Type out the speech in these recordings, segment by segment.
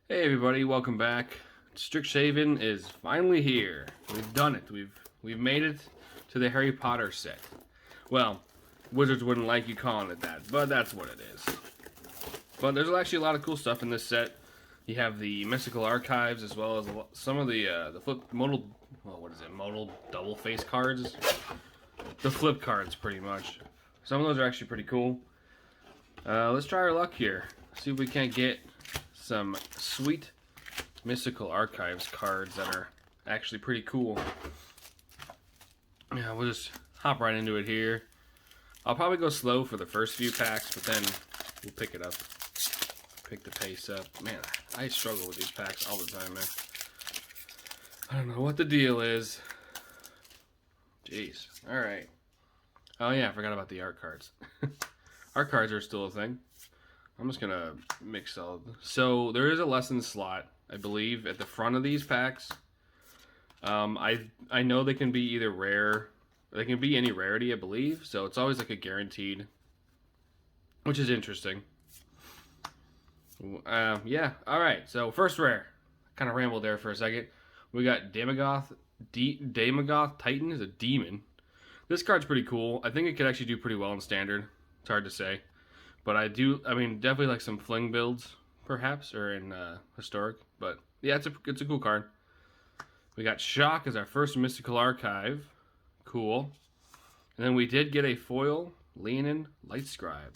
Hey everybody, welcome back. Strixhaven is finally here. We've done it. We've made it to the Harry Potter set. Well, Wizards wouldn't like you calling it that, but that's what it is. But there's actually a lot of cool stuff in this set. You have the mystical archives as well as some of the flip modal, well, what is it? Modal double face cards. The flip cards, pretty much. Some of those are actually pretty cool. Let's try our luck here. See if we can't get some sweet mystical archives cards that are actually pretty cool. Yeah, we'll just hop right into it here. I'll probably go slow for the first few packs, but then we'll pick it up. Pick the pace up. Man, I struggle with these packs all the time, man. I don't know what the deal is. Jeez. Alright. Oh yeah, I forgot about the art cards. Art cards are still a thing. I'm just gonna mix all of them. So there is a lesson slot, I believe, at the front of these packs. I know they can be either rare, they can be any rarity, I believe. So it's always like a guaranteed, which is interesting. Yeah. All right. So first rare, kind of rambled there for a second. We got Daemogoth Titan is a demon. This card's pretty cool. I think it could actually do pretty well in standard. It's hard to say. But I mean, definitely like some fling builds, perhaps, or in historic. But yeah, it's a cool card. We got Shock as our first mystical archive. Cool. And then we did get a foil Leonin Lightscribe.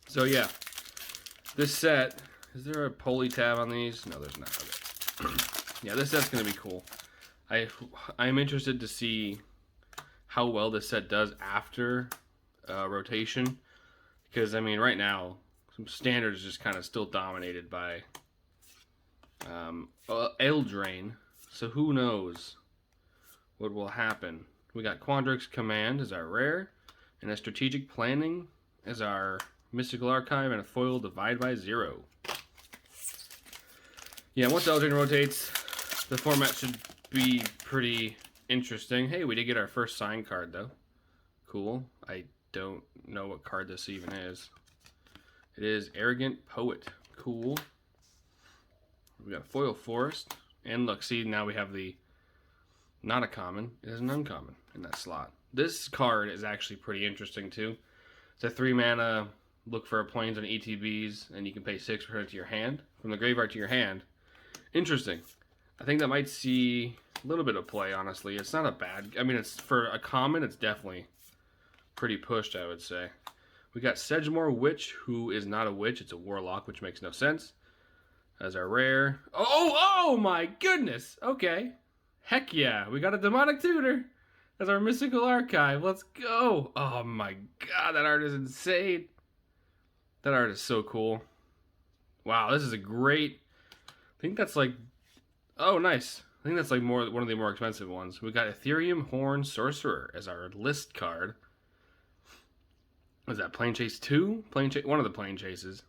So yeah, this set, is there a poly tab on these? No, there's not. Okay. Yeah, this set's gonna be cool. I'm interested to see how well this set does after rotation, because I mean right now some standard is just kind of still dominated by Eldraine, so who knows what will happen. We got Quandrix Command as our rare, and a Strategic Planning as our mystical archive, and a foil Divide by Zero. Yeah, once Eldraine rotates, the format should be pretty interesting. Hey, we did get our first sign card though. Cool. I don't know what card this even is. It is Arrogant Poet. Cool. We got Foil Forest. And look, see, now we have the not a common. It is an uncommon in that slot. This card is actually pretty interesting too. It's a 3 mana, look for planes and ETBs, and you can pay 6 for it to your hand. From the graveyard to your hand. Interesting. I think that might see a little bit of play, honestly. It's not a bad, I mean, it's for a common, it's definitely pretty pushed, I would say. We got Sedgemoor Witch, who is not a witch, it's a warlock, which makes no sense. As our rare. Oh my goodness! Okay. Heck yeah, we got a Demonic Tutor as our mystical archive. Let's go! Oh my god, that art is insane. That art is so cool. Wow, this is a great, I think that's like, oh nice. I think that's like one of the more expensive ones. We got Ethereum Horn Sorcerer as our list card. Was that Plane Chase 2? One of the Plane Chases.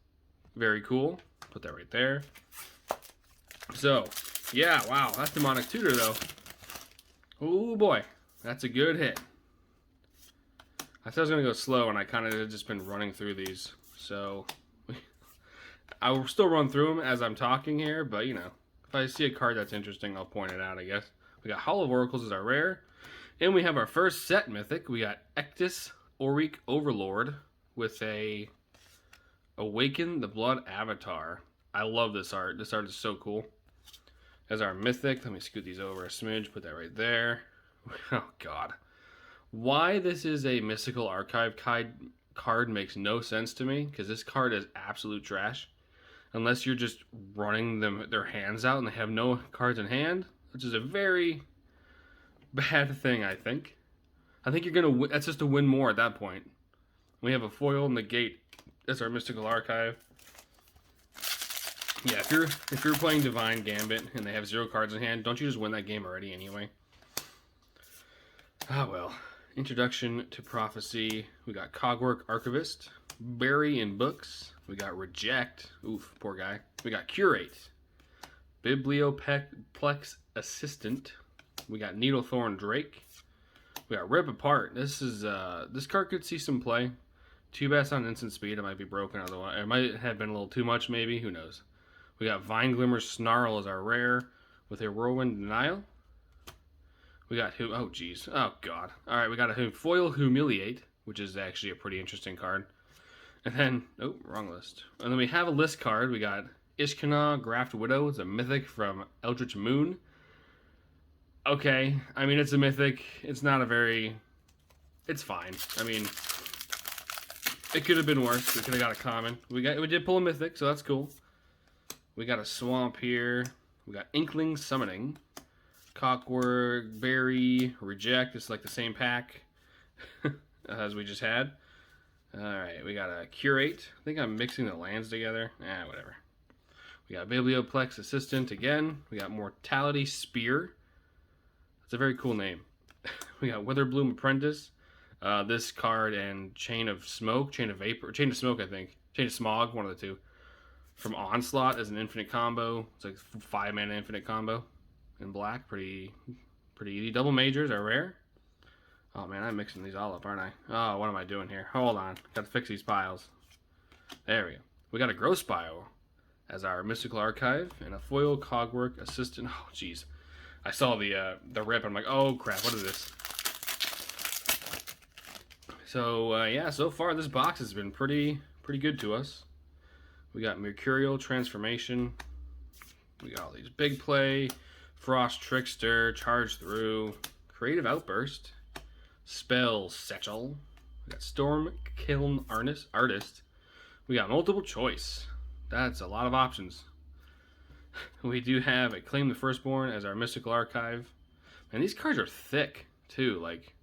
Very cool. Put that right there. So, yeah, wow. That's Demonic Tutor, though. Oh, boy. That's a good hit. I thought I was going to go slow, and I kind of had just been running through these. So, I will still run through them as I'm talking here, but, you know, if I see a card that's interesting, I'll point it out, I guess. We got Hall of Oracles as our rare. And we have our first set mythic. We got Ectus Auric Overlord with a Awaken the Blood Avatar. I love this art. This art is so cool. As our mythic, let me scoot these over a smidge, put that right there. Oh god. Why this is a mystical archive card makes no sense to me, because this card is absolute trash. Unless you're just running their hands out and they have no cards in hand, which is a very bad thing, I think. I think you're going to, that's just to win more at that point. We have a foil negate as our mystical archive. Yeah, if you're playing Divine Gambit and they have 0 cards in hand, don't you just win that game already anyway? Ah well. Introduction to Prophecy. We got Cogwork Archivist. Bury in Books. We got Reject. Oof, poor guy. We got Curate. Biblioplex Assistant. We got Needlethorn Drake. We got Rip Apart. This card could see some play. Too bad it's on instant speed. It might be broken otherwise. It might have been a little too much, maybe. Who knows? We got Vine Glimmer Snarl as our rare with a Whirlwind Denial. We got oh geez, oh god. All right, we got a Foil Humiliate, which is actually a pretty interesting card. And then, oh, wrong list. And then we have a list card. We got Ishkana Graft Widow. It's a mythic from Eldritch Moon. Okay, I mean, it's a mythic. It's not a very... It's fine. I mean, it could have been worse. We could have got a common. We did pull a mythic, so that's cool. We got a Swamp here. We got Inkling Summoning. Cockwork, Berry, Reject. It's like the same pack as we just had. Alright, we got a Curate. I think I'm mixing the lands together. Whatever. We got Biblioplex Assistant again. We got Mortality Spear. That's a very cool name. We got Witherbloom Apprentice. This card and Chain of Smoke, Chain of Vapor, Chain of Smoke, I think. Chain of Smog, one of the two. From Onslaught as an infinite combo. It's like 5-mana infinite combo in black. Pretty easy. Double Majors are rare. Oh man, I'm mixing these all up, aren't I? Oh, what am I doing here? Hold on. Got to fix these piles. There we go. We got a Gross Bio as our Mystical Archive and a Foil Cogwork Assistant. Oh, jeez. I saw the rip. I'm like, oh crap, what is this? So yeah, so far this box has been pretty good to us. We got Mercurial Transformation. We got all these big play, Frost Trickster, Charge Through, Creative Outburst, Spell Setchel. We got Storm Kiln Artist. We got Multiple Choice. That's a lot of options. We do have a Claim the Firstborn as our Mystical Archive. And these cards are thick, too. Like,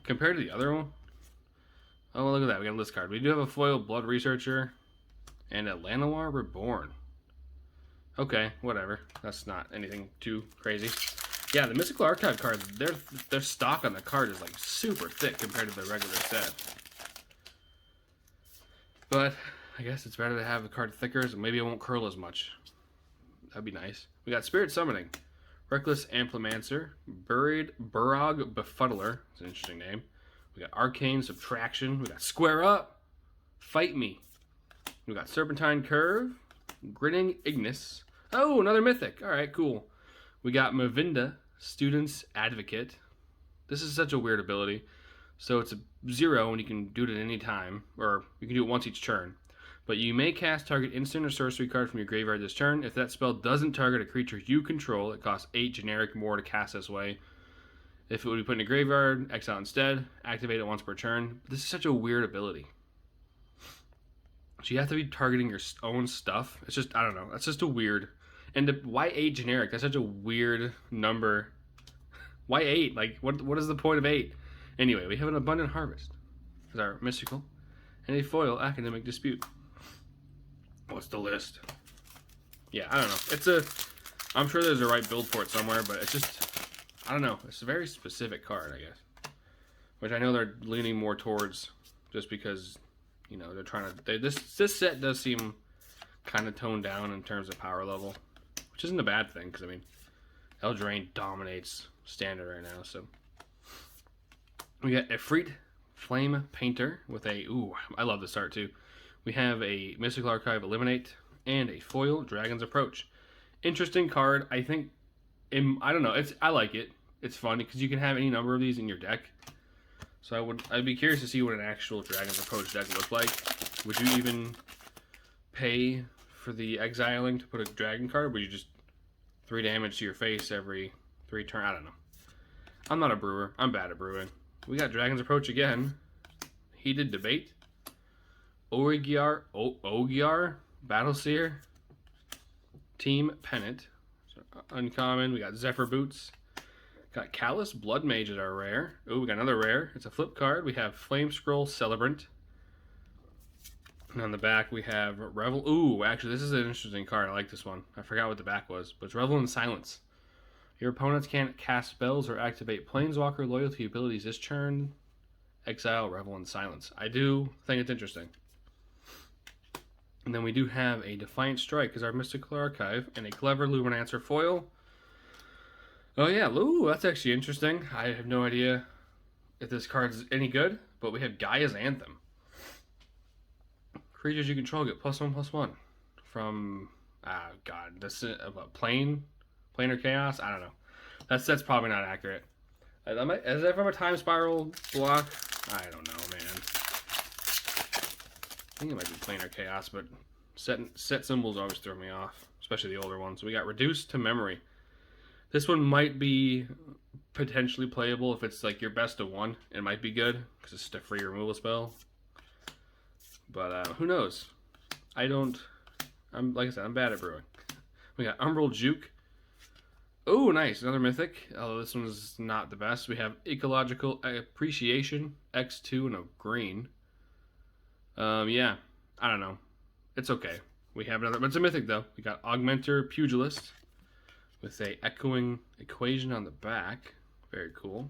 compared to the other one. Oh, look at that. We got a list card. We do have a Foil Blood Researcher and a Llanowar Reborn. Okay, whatever. That's not anything too crazy. Yeah, the Mystical Archive cards, their stock on the card is like super thick compared to the regular set. But I guess it's better to have the card thicker, so maybe it won't curl as much. That'd be nice. We got Spirit Summoning, Reckless Amplimancer, Burrog Befuddler. It's an interesting name. We got Arcane Subtraction. We got Square Up, Fight Me. We got Serpentine Curve, Grinning Ignis. Oh, another Mythic. All right, cool. We got Mavinda, Student's Advocate. This is such a weird ability. So it's a 0 and you can do it at any time, or you can do it once each turn. But you may cast target instant or sorcery card from your graveyard this turn. If that spell doesn't target a creature you control, it costs 8 generic more to cast this way. If it would be put in a graveyard, exile instead. Activate it once per turn. This is such a weird ability. So you have to be targeting your own stuff. It's just, I don't know. That's just a weird. And why 8 generic? That's such a weird number. Why 8? Like, what is the point of 8? Anyway, we have an Abundant Harvest as our Mystical and a Foil Academic Dispute. What's the list? Yeah, I don't know. I'm sure there's a right build for it somewhere, but it's just, I don't know. It's a very specific card, I guess. Which I know they're leaning more towards just because, you know, they're trying to, this set does seem kind of toned down in terms of power level, which isn't a bad thing, because, I mean, Eldraine dominates Standard right now, so. We got Efreet Flame Painter with a, ooh, I love this art too. We have a Mystical Archive Eliminate and a Foil Dragon's Approach. Interesting card. I think, I don't know, I like it. It's fun because you can have any number of these in your deck. So I'd be curious to see what an actual Dragon's Approach deck looked like. Would you even pay for the exiling to put a dragon card? Or would you just 3 damage to your face every 3 turns? I don't know. I'm not a brewer. I'm bad at brewing. We got Dragon's Approach again. Heated Debate. Ogiar, Battleseer. Team Pennant. So, uncommon. We got Zephyr Boots. Got Callous Blood Mage as our rare. Oh, we got another rare. It's a flip card. We have Flame Scroll Celebrant. And on the back we have Revel. Ooh, actually this is an interesting card. I like this one. I forgot what the back was, but it's Revel in Silence. Your opponents can't cast spells or activate Planeswalker loyalty abilities this turn. Exile Revel in Silence. I do think it's interesting. And then we do have a Defiant Strike as our Mystical Archive and a Clever Luminancer foil. Oh yeah, ooh, that's actually interesting. I have no idea if this card is any good, but we have Gaia's Anthem. Creatures you control get +1/+1 from God. This is planar chaos. I don't know. That's probably not accurate. Is that from a time spiral block? I don't know, man. I think it might be planar chaos, but set symbols always throw me off, especially the older ones. We got reduced to memory. This one might be potentially playable if it's like your best of one. It might be good because it's just a free removal spell. But who knows? Like I said, I'm bad at brewing. We got Umbral Juke. Oh, nice. Another mythic. Although this one is not the best. We have Ecological Appreciation. X2 and a green. Yeah. I don't know. It's okay. We have another, but it's a mythic though. We got Augmenter Pugilist with a echoing equation on the back. Very cool.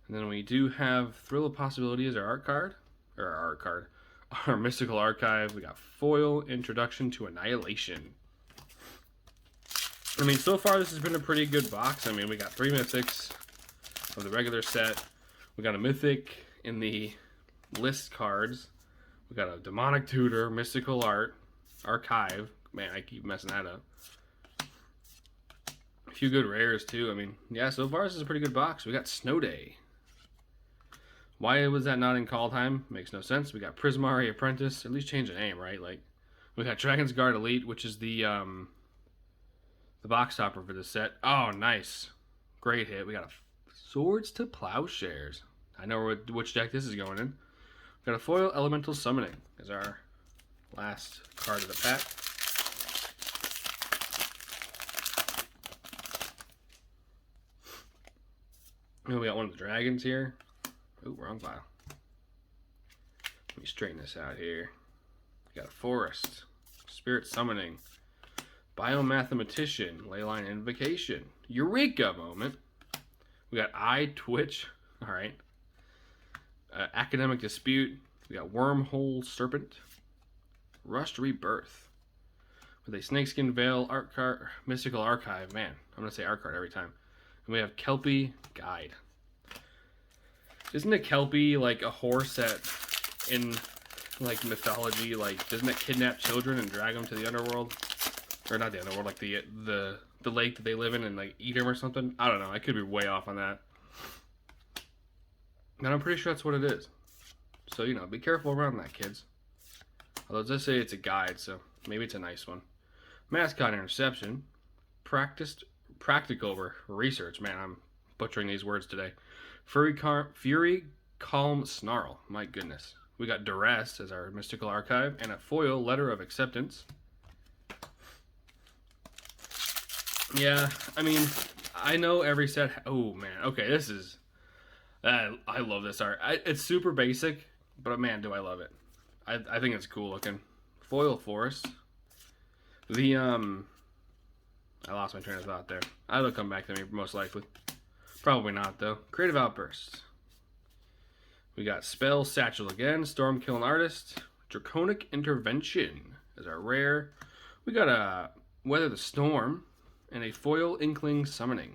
And then we do have Thrill of Possibility as our art card. Or our art card. Our Mystical Archive. We got Foil Introduction to Annihilation. I mean, so far this has been a pretty good box. I mean, we got 3 mythics of the regular set. We got a mythic in the list cards. We got a Demonic Tutor, Mystical Archive. Man, I keep messing that up. A few good rares, too. I mean, yeah, so far this is a pretty good box. We got Snow Day. Why was that not in call time? Makes no sense. We got Prismari Apprentice. At least change the name, right? Like, we got Dragon's Guard Elite, which is the box topper for this set. Oh, nice. Great hit. We got Swords to Plowshares. I know which deck this is going in. We got a Foil Elemental Summoning as our last card of the pack. And we got one of the dragons here. Ooh, wrong file. Let me straighten this out here. We got a Forest. Spirit Summoning. Biomathematician, Leyline Invocation, Eureka moment. We got Eye Twitch, all right. Academic Dispute. We got Wormhole Serpent, Rust Rebirth, with a Snakeskin Veil art card, Mystical Archive. Man, I'm gonna say art card every time. And we have Kelpie Guide. Isn't a Kelpie like a horse that in like mythology, like doesn't it kidnap children and drag them to the underworld? Or not the underworld, like the lake that they live in and like eat them or something. I don't know. I could be way off on that. And I'm pretty sure that's what it is. So, you know, be careful around that, kids. Although it does say it's a guide, so maybe it's a nice one. Mascot Interception. Practical Research. Man, I'm butchering these words today. Fury Calm Snarl. My goodness. We got Duress as our Mystical Archive. And a Foil Letter of Acceptance. Yeah, I mean, I know every set. Oh man, okay, this is. I love this art. It's super basic, but man, do I love it. I think it's cool looking. Foil Forest. The I lost my train of thought there. It'll come back to me most likely. Probably not though. Creative Outburst. We got Spell Satchel again. Stormkiln Artist. Draconic Intervention as our rare. We got a Weather the Storm. And a Foil Inkling Summoning.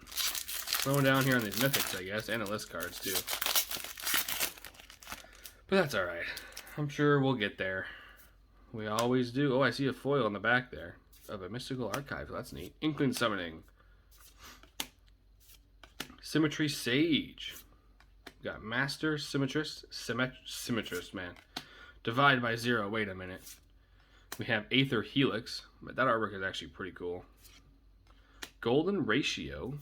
Slowing down here on these mythics, I guess, and the list cards too. But that's alright. I'm sure we'll get there. We always do. Oh, I see a foil on the back there of a Mystical Archive. That's neat. Inkling Summoning. Symmetry Sage. We got Master Symmetrist. Symmetrist, man. Divide by 0. Wait a minute. We have Aether Helix. That artwork is actually pretty cool. Golden Ratio.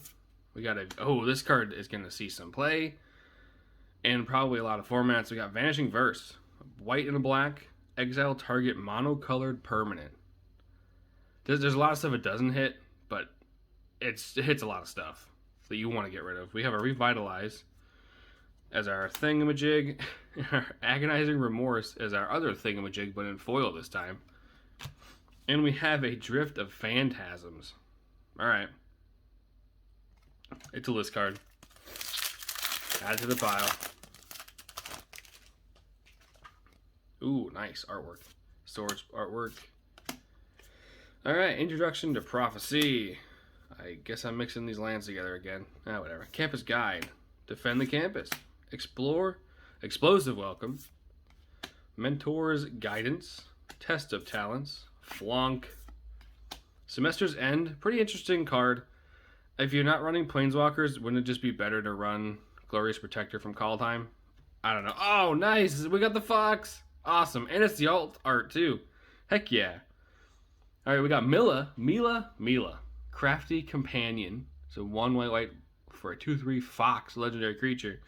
We got a... Oh, this card is going to see some play. And probably a lot of formats. We got Vanishing Verse. White and a black. Exile target monocolored permanent. There's a lot of stuff it doesn't hit. But it hits a lot of stuff that you want to get rid of. We have a Revitalize as our thingamajig. Our Agonizing Remorse as our other thingamajig, but in foil this time. And we have a Drift of Phantasms. Alright. It's a list card. Add to the pile. Ooh, nice artwork. Storage artwork. Alright, Introduction to Prophecy. I guess I'm mixing these lands together again. Ah, whatever. Campus Guide. Defend the campus. Explore Explosive Welcome, Mentor's Guidance, Test of Talents, Flonk, Semester's End. Pretty interesting card. If you're not running Planeswalkers, wouldn't it just be better to run Glorious Protector from Kaldheim? I don't know. Oh, nice! We got the Fox! Awesome. And it's the alt art, too. Heck yeah. Alright, we got Mila. Crafty Companion. So 1 white for a 2/3 Fox legendary creature.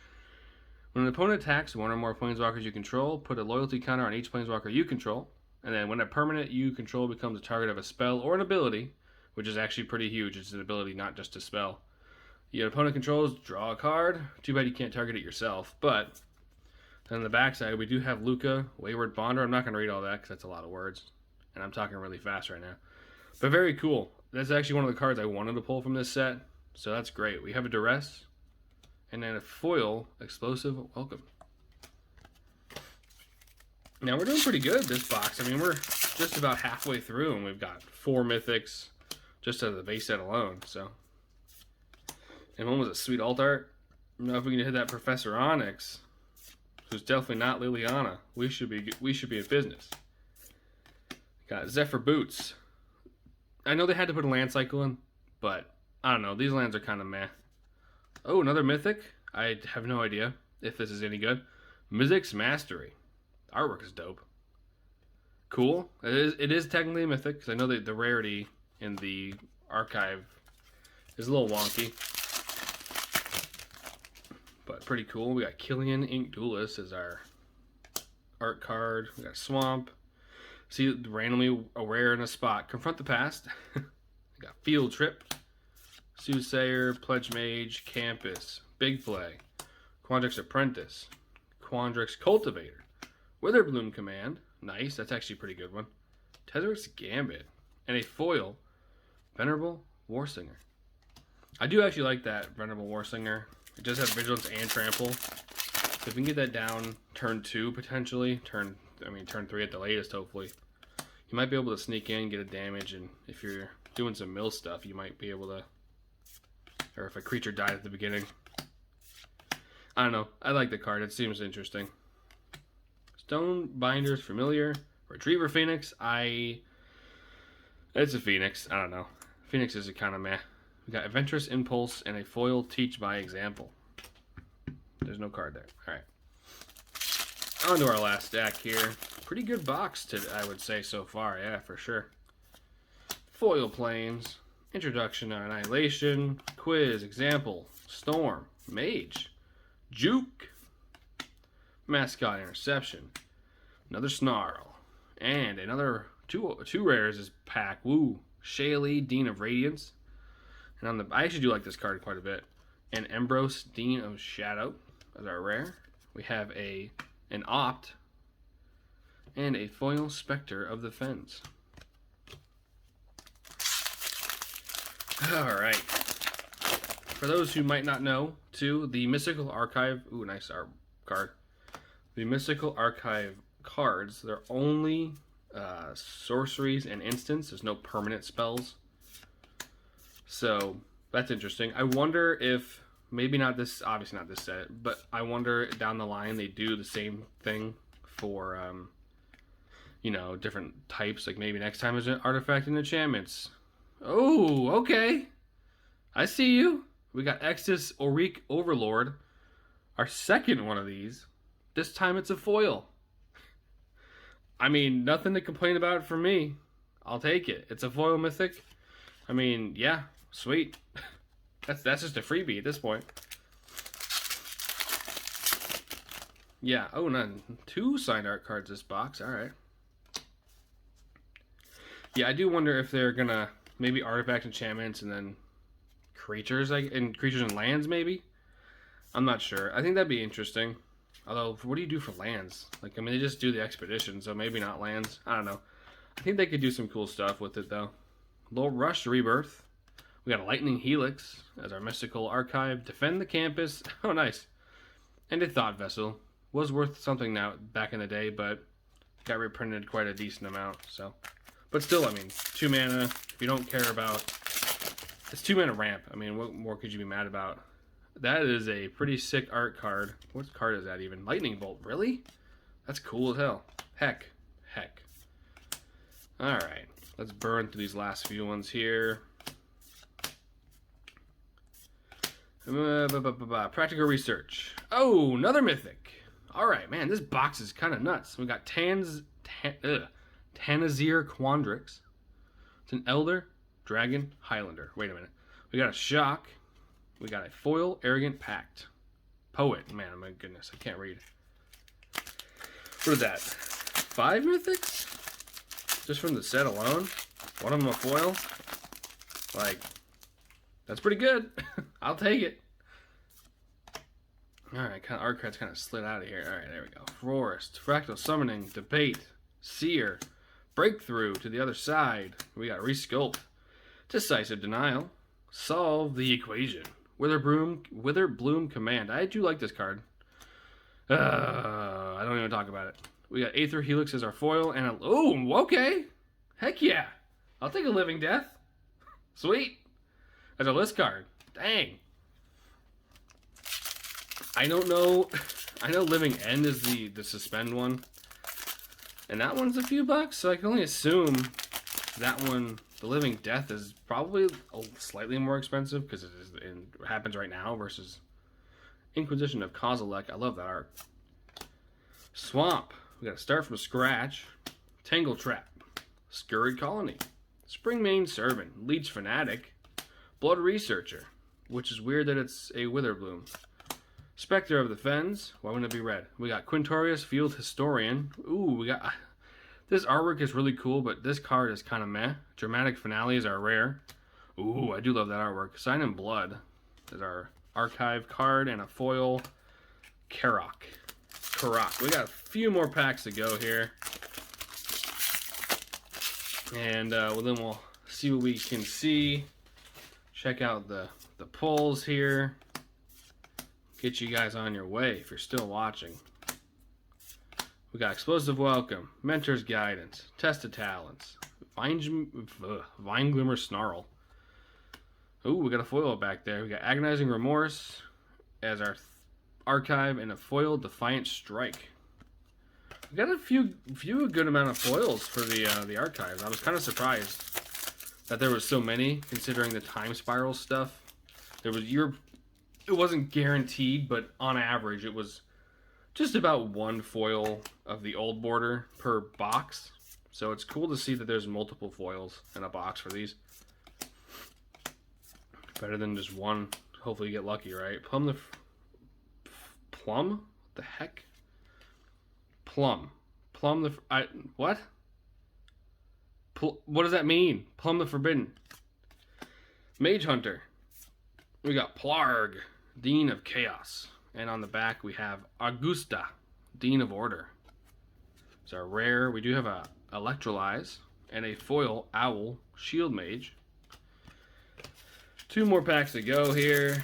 When an opponent attacks one or more Planeswalkers you control, put a loyalty counter on each Planeswalker you control. And then when a permanent you control becomes a target of a spell or an ability, which is actually pretty huge. It's an ability, not just a spell. Your opponent controls, draw a card. Too bad you can't target it yourself. But then on the backside, we do have Luca, Wayward Bonder. I'm not going to read all that because that's a lot of words. And I'm talking really fast right now. But very cool. That's actually one of the cards I wanted to pull from this set. So that's great. We have a Duress. And then a foil, Explosive Welcome. Now we're doing pretty good this box. I mean, we're just about halfway through and we've got 4 mythics just out of the base set alone. So, and one was a sweet alt art. I don't know if we can hit that Professor Onyx, who's definitely not Liliana. We should be in business. Got Zephyr Boots. I know they had to put a land cycle in, but I don't know. These lands are kind of meh. Oh, another mythic. I have no idea if this is any good. Mizzix's Mastery. Artwork is dope. Cool. It is technically a mythic because I know that the rarity in the archive is a little wonky, but pretty cool. We got Killian Ink Duelist as our art card. We got Swamp. See, randomly a rare in a spot. Confront the Past. We got Field Trip, Soothsayer, Pledge Mage, Campus, Big Play, Quandrix Apprentice, Quandrix Cultivator, Witherbloom Command. Nice, that's actually a pretty good one. Tezzeric's Gambit, and a foil, Venerable Warsinger. I do actually like that Venerable Warsinger. It does have Vigilance and Trample. So if we can get that down turn 2 potentially, turn 3 at the latest hopefully, you might be able to sneak in, get a damage, and if you're doing some mill stuff, you might be able to, or if a creature died at the beginning. I don't know. I like the card. It seems interesting. Stonebinder's Familiar. Retriever Phoenix. It's a Phoenix. I don't know. Phoenix is a kind of meh. We got Adventurous Impulse and a foil Teach by Example. There's no card there. Alright. On to our last stack here. Pretty good box, I would say, so far. Yeah, for sure. Foil Plains. Introduction to Annihilation. Quiz. Example. Storm. Mage. Juke. Mascot Interception. Another Snarl. And another two rares is pack. Woo. Shaylee, Dean of Radiance. And I actually do like this card quite a bit. And Embrose, Dean of Shadow as our rare. We have an Opt and a foil Spectre of the Fens. Alright. For those who might not know, too, the Mystical Archive. Ooh, nice art card. The Mystical Archive cards, they're only sorceries and instants. There's no permanent spells. So that's interesting. I wonder if, maybe not this, obviously not this set, but I wonder down the line they do the same thing for, different types. Like maybe next time is an artifact and enchantments. Oh, okay. I see you. We got Extus Auric Overlord. Our second one of these. This time it's a foil. I mean, nothing to complain about for me. I'll take it. It's a foil mythic. I mean, yeah, sweet. That's just a freebie at this point. Yeah, oh, none. 2 signed art cards this box. All right. Yeah, I do wonder if they're gonna maybe artifact enchantments and then creatures, creatures and lands maybe. I'm not sure. I think that'd be interesting. Although, what do you do for lands? Like, I mean, they just do the expedition, so maybe not lands. I don't know. I think they could do some cool stuff with it, though. Low Rush Rebirth. We got a Lightning Helix as our Mystical Archive. Defend the Campus. Oh, nice. And a Thought Vessel. Was worth something now back in the day, but got reprinted quite a decent amount. So, but still, I mean, 2 mana. If you don't care about, it's 2 mana ramp. I mean, what more could you be mad about? That is a pretty sick art card. What card is that even? Lightning Bolt, really? That's cool as hell. Heck. Alright, let's burn through these last few ones here. Practical Research. Oh, another Mythic. Alright, man, this box is kind of nuts. We got Tanazir Quandrix. It's an Elder, Dragon, Highlander. Wait a minute. We got a Shock. We got a Foil, Arrogant Pact. Poet. Man, my goodness, I can't read. What is that? 5 Mythics? Just from the set alone? One of them a foil? Like, that's pretty good. I'll take it. Alright, art card's kind of slid out of here. Alright, there we go. Forest, Fractal Summoning, Debate, Seer, Breakthrough to the other side. We got Resculpt, Decisive Denial, Solve the Equation, Wither Bloom Command. I do like this card. I don't even talk about it. We got Aether Helix as our foil, and oh, okay. Heck yeah. I'll take a Living Death. Sweet. As a list card. Dang. I don't know. I know Living End is the suspend one. And that one's a few bucks, so I can only assume that one, the Living Death, is probably slightly more expensive because it happens right now versus Inquisition of Kozilek. I love that art. Swamp. We got to start from scratch. Tangle Trap. Scurried Colony. Springmane Servant. Leech Fanatic. Blood Researcher. Which is weird that it's a Witherbloom. Spectre of the Fens. Why wouldn't it be red? We got Quintorius Field Historian. Ooh, we got... This artwork is really cool, but this card is kind of meh. Dramatic Finales are rare. Ooh, I do love that artwork. Sign in Blood is our archive card, and a foil Karok. We got a few more packs to go here. And well, then we'll see what we can see. Check out the pulls here. Get you guys on your way if you're still watching. We got Explosive Welcome, Mentor's Guidance, Test of Talents, Vine Glimmer Snarl. Ooh, we got a foil back there. We got Agonizing Remorse as our archive, and a foil Defiant Strike. We got a good amount of foils for the archives. I was kind of surprised that there was so many, considering the Time Spiral stuff. It wasn't guaranteed, but on average, it was just about one foil of the old border per box. So it's cool to see that there's multiple foils in a box for these. Better than just one. Hopefully you get lucky, right? Plum? What the heck? What? What does that mean? Plum the Forbidden. Mage Hunter. We got Plarg, Dean of Chaos. And on the back we have Augusta, Dean of Order. It's our rare. We do have a Electrolyze and a foil Owl, Shield Mage. 2 more packs to go here.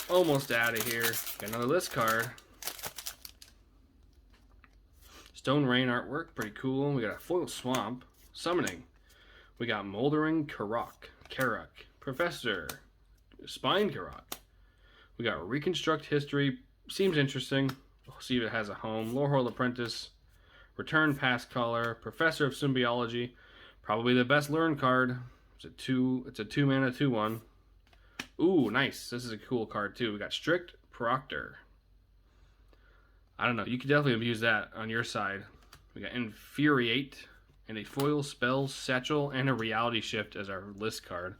Almost out of here. Got another list card. Stone Rain artwork, pretty cool. We got a foil Swamp, Summoning. We got Moldering Karok, Professor, Spine Karok. We got Reconstruct History, seems interesting. We'll see if it has a home. Lorehold Apprentice, Return Past Caller, Professor of Symbiology, probably the best learn card. It's a 2-mana 2/1. Ooh, nice. This is a cool card too. We got Strict Proctor. I don't know. You could definitely abuse that on your side. We got Infuriate and a foil Spell Satchel and a Reality Shift as our list card.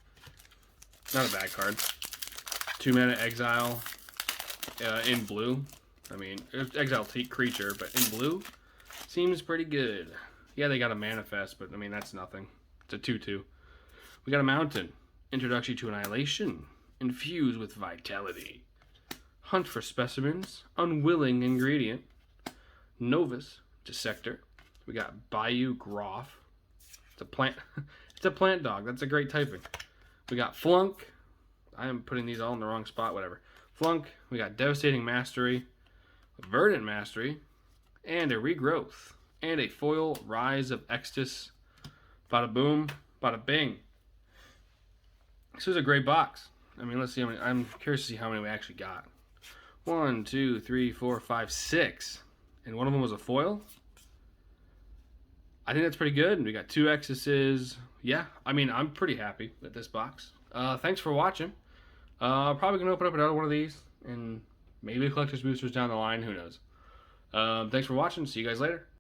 Not a bad card. 2-mana Exile in blue. I mean, it's Exile creature, but in blue seems pretty good. Yeah, they got a Manifest, but I mean, that's nothing. It's a 2/2. We got a Mountain. Introduction to Annihilation. Infuse with Vitality. Hunt for Specimens. Unwilling Ingredient. Novus. Dissector. We got Bayou Groff. It's a plant. It's a plant dog. That's a great typing. We got Flunk. I am putting these all in the wrong spot. Whatever. Flunk. We got Devastating Mastery. Verdant Mastery. And a Regrowth. And a foil Rise of Extus. Bada boom. Bada bing. This was a great box. I mean, let's see how many. I'm curious to see how many we actually got. 1, 2, 3, 4, 5, 6. And one of them was a foil. I think that's pretty good. We got 2 Exuses. Yeah, I mean, I'm pretty happy with this box. Thanks for watching. Probably going to open up another one of these. And maybe collector's boosters down the line. Who knows? Thanks for watching. See you guys later.